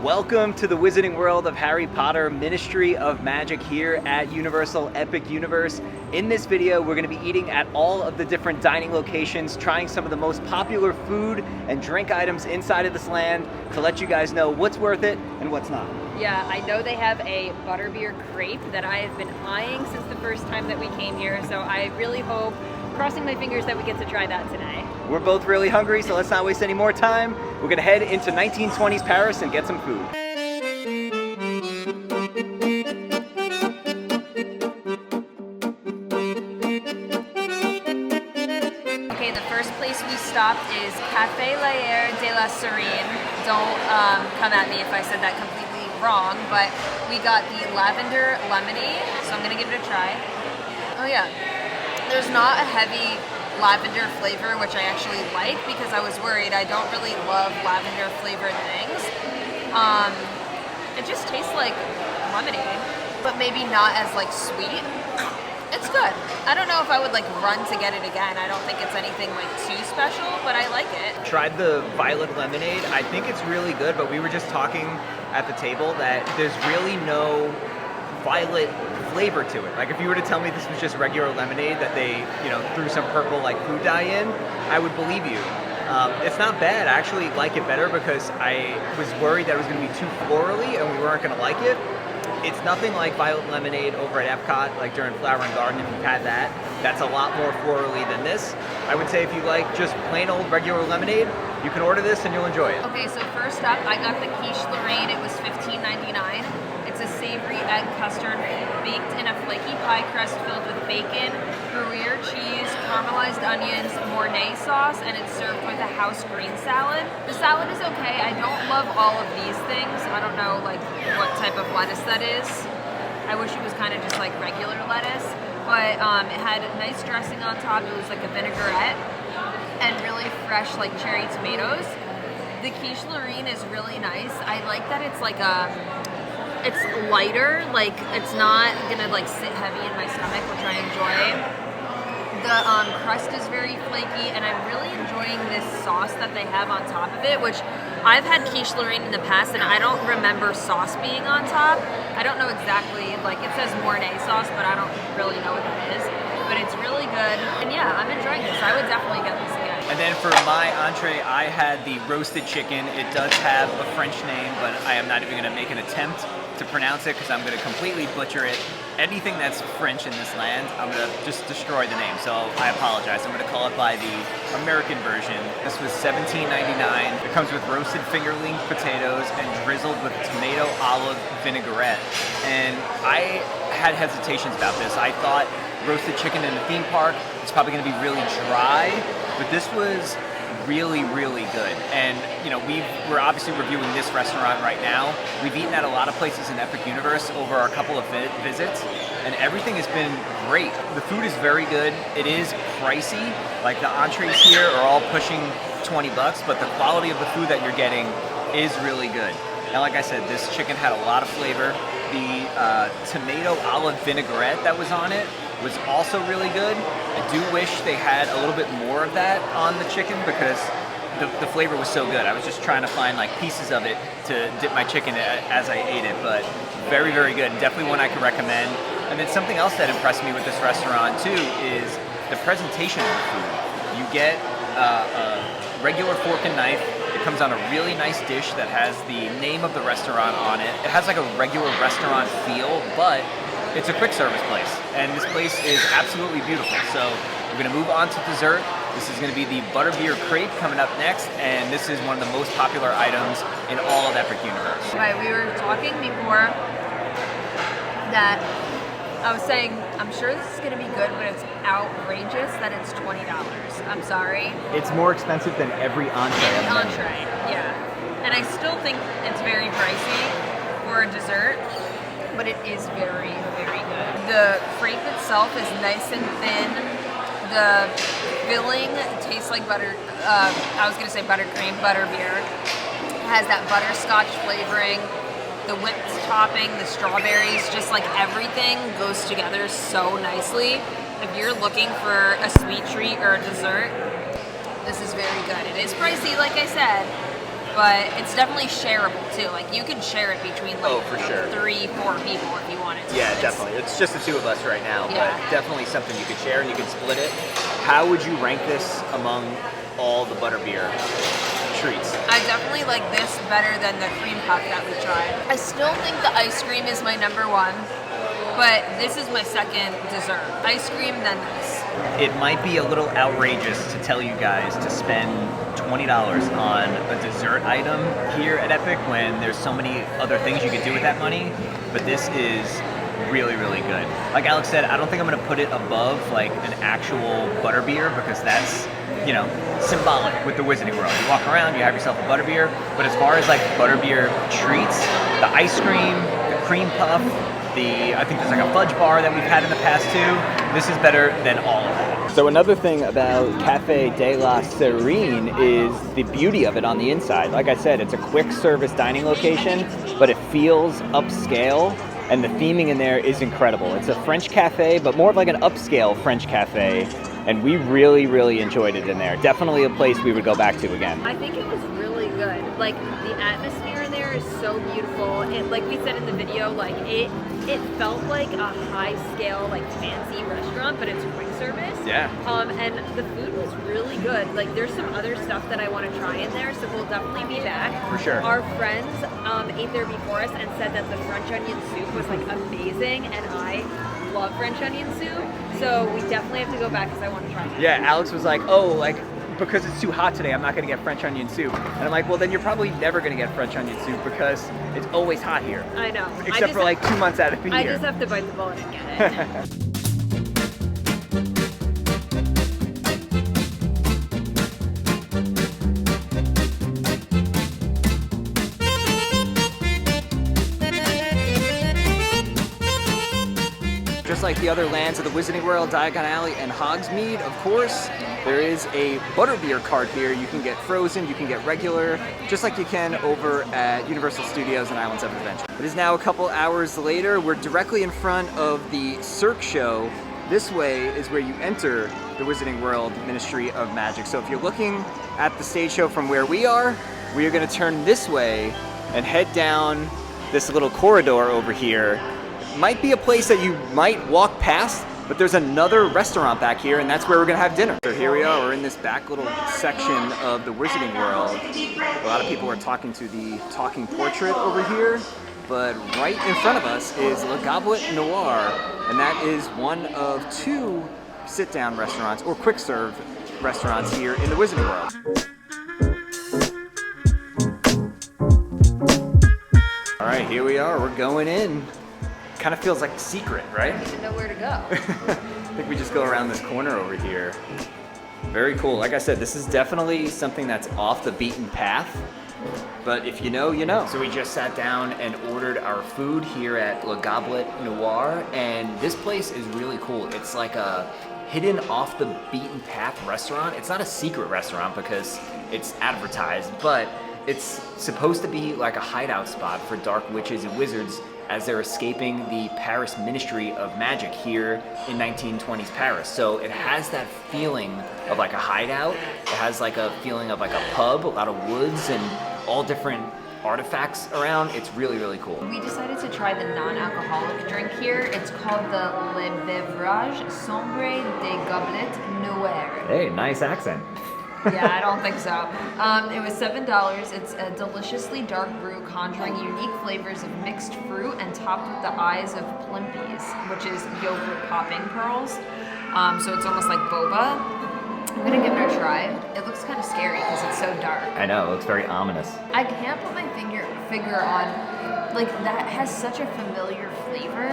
Welcome to the wizarding world of Harry Potter Ministry of Magic here at Universal Epic Universe. In this video, we're going to be eating at all of the different dining locations, trying some of the most popular food and drink items inside of this land to let you guys know what's worth it and what's not. Yeah, I know they have a butterbeer crepe that I have been eyeing since the first time that we came here, so I really hope, crossing my fingers, that we get to try that today. We're both really hungry, so let's not waste any more time. We're going to head into 1920s Paris and get some food. Okay, the first place we stopped is Café de la Sirène. Don't come at me if I said that completely wrong, but we got the lavender lemonade, so I'm going to give it a try. Oh yeah, there's not a heavy lavender flavor, which I actually like because I was worried. I don't really love lavender flavored things. It just tastes like lemonade, but maybe not as like sweet. It's good. I don't know if I would like run to get it again. I don't think it's anything like too special, but I like it. Tried the violet lemonade. I think it's really good, but we were just talking at the table that there's really no violet flavor to it. Like if you were to tell me this was just regular lemonade that they, threw some purple like food dye in, I would believe you. It's not bad. I actually like it better because I was worried that it was going to be too florally and we weren't going to like it. It's nothing like violet lemonade over at Epcot, like during Flower and Garden. If you've had that, that's a lot more florally than this. I would say if you like just plain old regular lemonade, you can order this and you'll enjoy it. Okay, so first up, I got the quiche Lorraine. It was $15.99. It's a savory egg custard baked in a flaky pie crust filled with bacon, Gruyere cheese, caramelized onions, Mornay sauce, and it's served with a house green salad. The salad is okay. I don't love all of these things. I don't know like what type of lettuce that is. I wish it was kind of just like regular lettuce, but it had a nice dressing on top. It was like a vinaigrette and really fresh like cherry tomatoes. The quiche Lorraine is really nice. I like that it's like it's lighter, like it's not gonna like sit heavy in my stomach, which I enjoy. The crust is very flaky, and I'm really enjoying this sauce that they have on top of it, which I've had quiche Lorraine in the past, and I don't remember sauce being on top. I don't know exactly, like it says Mornay sauce, but I don't really know what that is. But it's really good, and yeah, I'm enjoying this. I would definitely get this again. And then for my entree, I had the roasted chicken. It does have a French name, but I am not even going to make an attempt to pronounce it because I'm going to completely butcher it. Anything that's French in this land, I'm going to just destroy the name, so I apologize. I'm going to call it by the American version. This was $17.99. It comes with roasted fingerling potatoes and drizzled with tomato olive vinaigrette. And I had hesitations about this. I thought roasted chicken in a theme park is probably going to be really dry, but this was really, really good. And we're obviously reviewing this restaurant right now. We've eaten at a lot of places in Epic Universe over our couple of visits, and everything has been great. The food is very good. It is pricey. Like the entrees here are all pushing $20, but the quality of the food that you're getting is really good. And like I said, this chicken had a lot of flavor. The tomato olive vinaigrette that was on it was also really good. I do wish they had a little bit more of that on the chicken because the flavor was so good. I was just trying to find like pieces of it to dip my chicken as I ate it, but very, very good. Definitely one I could recommend. And then something else that impressed me with this restaurant too is the presentation of the food. You get a regular fork and knife. It comes on a really nice dish that has the name of the restaurant on it. It has like a regular restaurant feel, but it's a quick service place, and this place is absolutely beautiful. So we're going to move on to dessert. This is going to be the butterbeer crepe coming up next, and this is one of the most popular items in all of Epic Universe. Right, we were talking before that I was saying, I'm sure this is going to be good, but it's outrageous that it's $20. I'm sorry. It's more expensive than every entree. Any entree, yeah. And I still think it's very pricey for a dessert, but it is very, very good. The crepe itself is nice and thin. The filling tastes like butter. I was going to say buttercream, butterbeer. It has that butterscotch flavoring. The whipped topping, the strawberries, just like everything goes together so nicely. If you're looking for a sweet treat or a dessert, this is very good. It is pricey, like I said, but it's definitely shareable too. Like you can share it between like for sure. 3-4 people if you wanted to. Yeah, definitely. It's just the two of us right now, Yeah. but definitely something you could share and you could split it. How would you rank this among all the butterbeer treats? I definitely like this better than the cream puff that we tried. I still think the ice cream is my number one, but this is my second dessert. Ice cream, then this. It might be a little outrageous to tell you guys to spend $20 on a dessert item here at Epic when there's so many other things you could do with that money, but this is really, really good. Like Alex said, I don't think I'm gonna put it above like an actual butterbeer because that's, you know, symbolic with the Wizarding World. You walk around, you have yourself a butterbeer, but as far as like butterbeer treats, the ice cream, the cream puff, I think there's like a fudge bar that we've had in the past too. This is better than all of that. So another thing about Café de la Sirène is the beauty of it on the inside. Like I said, it's a quick service dining location, but it feels upscale, and the theming in there is incredible. It's a French cafe, but more of like an upscale French cafe, and we really, really enjoyed it in there. Definitely a place we would go back to again. I think it was really good. Like the atmosphere in there is so beautiful. It, like we said in the video, like it felt like a high scale, like fancy restaurant, but it's quick service. Yeah. And the food was really good. Like there's some other stuff that I want to try in there, so we'll definitely be back. For sure. Our friends ate there before us and said that the French onion soup was like amazing, and I love French onion soup, so we definitely have to go back because I want to try it. Yeah, Alex was like, oh, like, because it's too hot today, I'm not gonna get French onion soup. And I'm like, well, then you're probably never gonna get French onion soup because it's always hot here. I know. Except for like 2 months out of the year. I just have to bite the bullet and get it. Just like the other lands of the Wizarding World, Diagon Alley, and Hogsmeade, of course, there is a butterbeer cart here. You can get frozen, you can get regular, just like you can over at Universal Studios and Islands of Adventure. It is now a couple hours later. We're directly in front of the Cirque show. This way is where you enter the Wizarding World Ministry of Magic. So if you're looking at the stage show from where we are gonna turn this way and head down this little corridor over here. Might be a place that you might walk past, but there's another restaurant back here, and that's where we're gonna have dinner. So here we are, we're in this back little section of the Wizarding World. A lot of people are talking to the talking portrait over here, but right in front of us is Le Gobelet Noir, and that is one of 2 sit-down restaurants, or quick-serve restaurants here in the Wizarding World. All right, here we are, we're going in. Kind of feels like a secret, right? I don't even know where to go. I think we just go around this corner over here. Very cool. Like I said, this is definitely something that's off the beaten path, but if you know, you know. So we just sat down and ordered our food here at Le Gobelet Noir, and this place is really cool. It's like a hidden off the beaten path restaurant. It's not a secret restaurant because it's advertised, but it's supposed to be like a hideout spot for dark witches and wizards as they're escaping the Paris Ministry of Magic here in 1920s Paris. So it has that feeling of like a hideout. It has like a feeling of like a pub, a lot of woods and all different artifacts around. It's really, really cool. We decided to try the non-alcoholic drink here. It's called the Le Beverage Sombre de Gobelet Noir. Hey, nice accent. Yeah, I don't think so. It was $7. It's a deliciously dark brew conjuring unique flavors of mixed fruit and topped with the eyes of plimpies, which is yogurt popping pearls. So it's almost like boba. I'm gonna give it a try. It looks kind of scary because it's so dark. I know, it looks very ominous. I can't put my finger on, like that has such a familiar flavor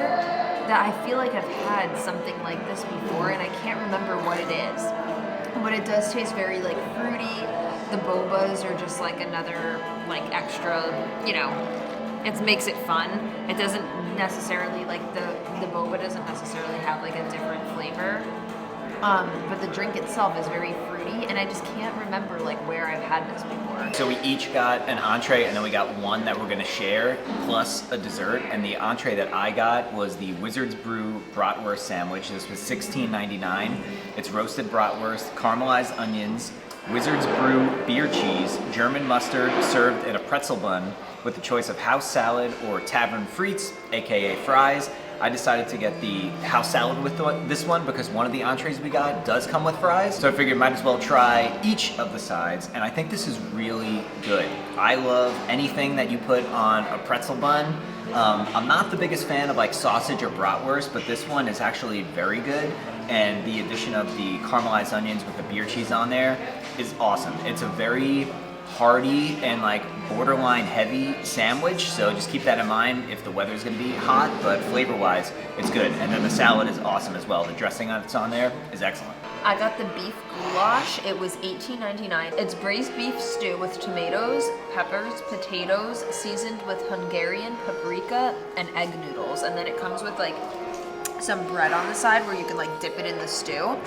that I feel like I've had something like this before and I can't remember what it is. But it does taste very like fruity. The bobas are just like another like extra, you know, it makes it fun. It doesn't necessarily like the boba doesn't necessarily have like a different flavor. But the drink itself is very fruity and I just can't remember like where I've had this before. So we each got an entree and then we got one that we're gonna share plus a dessert. And the entree that I got was the Wizard's Brew bratwurst sandwich. This was $16.99. It's roasted bratwurst, caramelized onions, Wizard's Brew beer cheese, German mustard served in a pretzel bun with the choice of house salad or tavern frites, aka fries. I decided to get the house salad with this one because one of the entrees we got does come with fries. So I figured might as well try each of the sides, and I think this is really good. I love anything that you put on a pretzel bun. I'm not the biggest fan of like sausage or bratwurst, but this one is actually very good. And the addition of the caramelized onions with the beer cheese on there is awesome. It's a very hearty and like borderline heavy sandwich, so just keep that in mind if the weather's gonna be hot, but flavor wise it's good. And then the salad is awesome as well. The dressing that's on there is excellent. I got the beef goulash. It was $18.99. It's braised beef stew with tomatoes, peppers, potatoes, seasoned with Hungarian paprika and egg noodles, and then it comes with like some bread on the side where you can like dip it in the stew.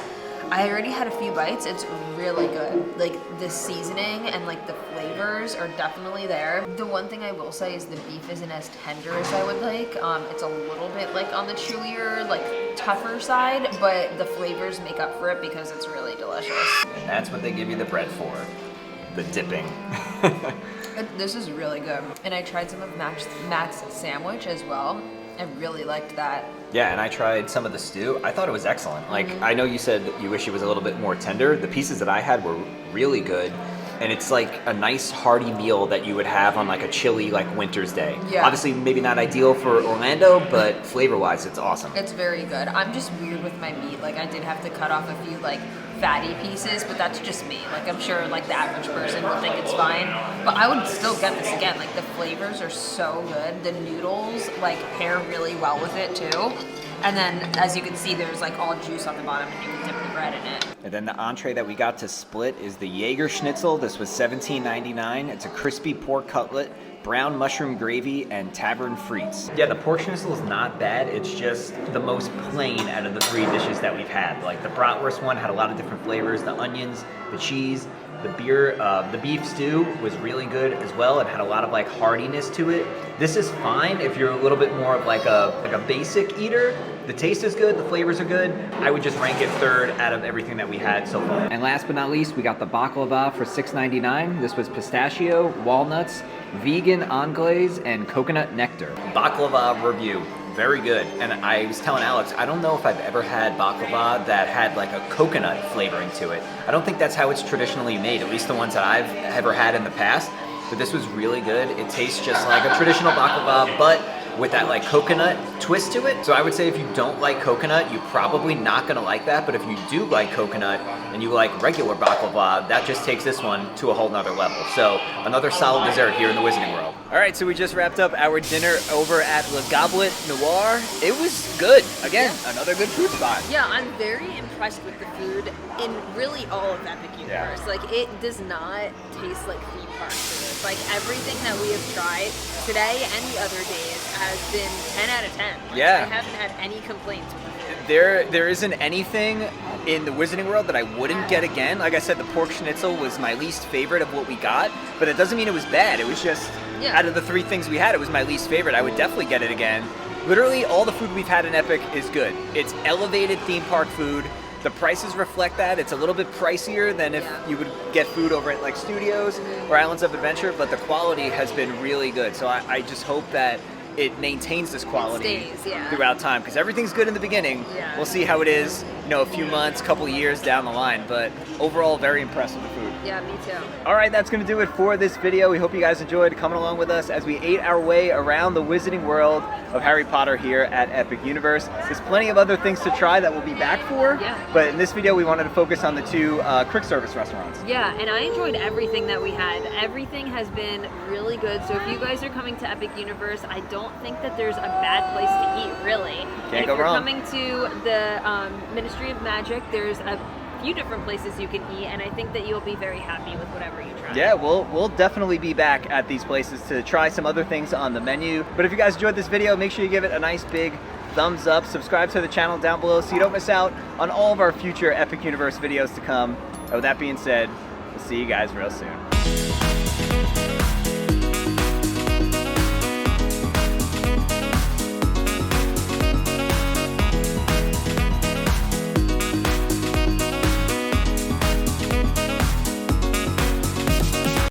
I already had a few bites. It's really good. Like the seasoning and like the flavors are definitely there. The one thing I will say is the beef isn't as tender as I would like. It's a little bit like on the chewier, like tougher side, but the flavors make up for it because it's really delicious. And that's what they give you the bread for, the dipping. This is really good. And I tried some of Matt's sandwich as well. I really liked that. Yeah, and I tried some of the stew. I thought it was excellent. Like, I know you said that you wish it was a little bit more tender. The pieces that I had were really good. And it's like a nice hearty meal that you would have on like a chilly like winter's day. Yeah. Obviously maybe not ideal for Orlando, but flavor-wise it's awesome. It's very good. I'm just weird with my meat. Like I did have to cut off a few like fatty pieces, but that's just me. Like I'm sure like the average person would think it's fine, but I would still get this again. Like the flavors are so good. The noodles like pair really well with it too. And then, as you can see, there's like all juice on the bottom and you can dip the bread in it. And then the entree that we got to split is the Jaeger Schnitzel. This was $17.99. It's a crispy pork cutlet, brown mushroom gravy, and tavern frites. Yeah, the pork schnitzel is not bad. It's just the most plain out of the three dishes that we've had. Like the bratwurst one had a lot of different flavors, the onions, the cheese, the beef stew was really good as well. It had a lot of like heartiness to it. This is fine if you're a little bit more of like a basic eater. The taste is good, the flavors are good. I would just rank it third out of everything that we had so far. And last but not least, we got the baklava for $6.99. This was pistachio, walnuts, vegan anglaise, and coconut nectar. Baklava review. Very good. And I was telling Alex, I don't know if I've ever had baklava that had like a coconut flavoring to it. I don't think that's how it's traditionally made, at least the ones that I've ever had in the past. But this was really good. It tastes just like a traditional baklava, but with that like coconut twist to it. So I would say if you don't like coconut, you're probably not gonna like that. But if you do like coconut and you like regular baklava, that just takes this one to a whole nother level. So another solid dessert here in the Wizarding World. All right, so we just wrapped up our dinner over at Le Gobelet Noir. It was good. Again, another good food spot. Yeah, I'm very impressed with the food in really all of Epic Universe. Yeah. Like, it does not taste like theme park food. Like, everything that we have tried today and the other days has been 10 out of 10. Like, Yeah. I haven't had any complaints with the food. There isn't anything in the Wizarding World that I wouldn't get again. Like I said, the pork schnitzel was my least favorite of what we got, but it doesn't mean it was bad. It was just, out of the three things we had, it was my least favorite. I would definitely get it again. Literally, all the food we've had in Epic is good. It's elevated theme park food. The prices reflect that. It's a little bit pricier than if you would get food over at like Studios or Islands of Adventure, but the quality has been really good. So I just hope that it maintains this quality throughout time, because everything's good in the beginning. We'll see how it is, a few months, couple years down the line, but overall very impressed with the food. Yeah, me too. All right, that's going to do it for this video. We hope you guys enjoyed coming along with us as we ate our way around the Wizarding World of Harry Potter here at Epic Universe. There's plenty of other things to try that we'll be back for, but in this video we wanted to focus on the two quick service restaurants. Yeah, and I enjoyed everything that we had. Everything has been really good, so if you guys are coming to Epic Universe, I don't think that there's a bad place to eat, really. Can't go wrong. If you're coming to the Ministry of Magic, there's a few different places you can eat, and I think that you'll be very happy with whatever you try. Yeah, we'll definitely be back at these places to try some other things on the menu. But if you guys enjoyed this video, make sure you give it a nice big thumbs up. Subscribe to the channel down below so you don't miss out on all of our future Epic Universe videos to come. And with that being said, we'll see you guys real soon.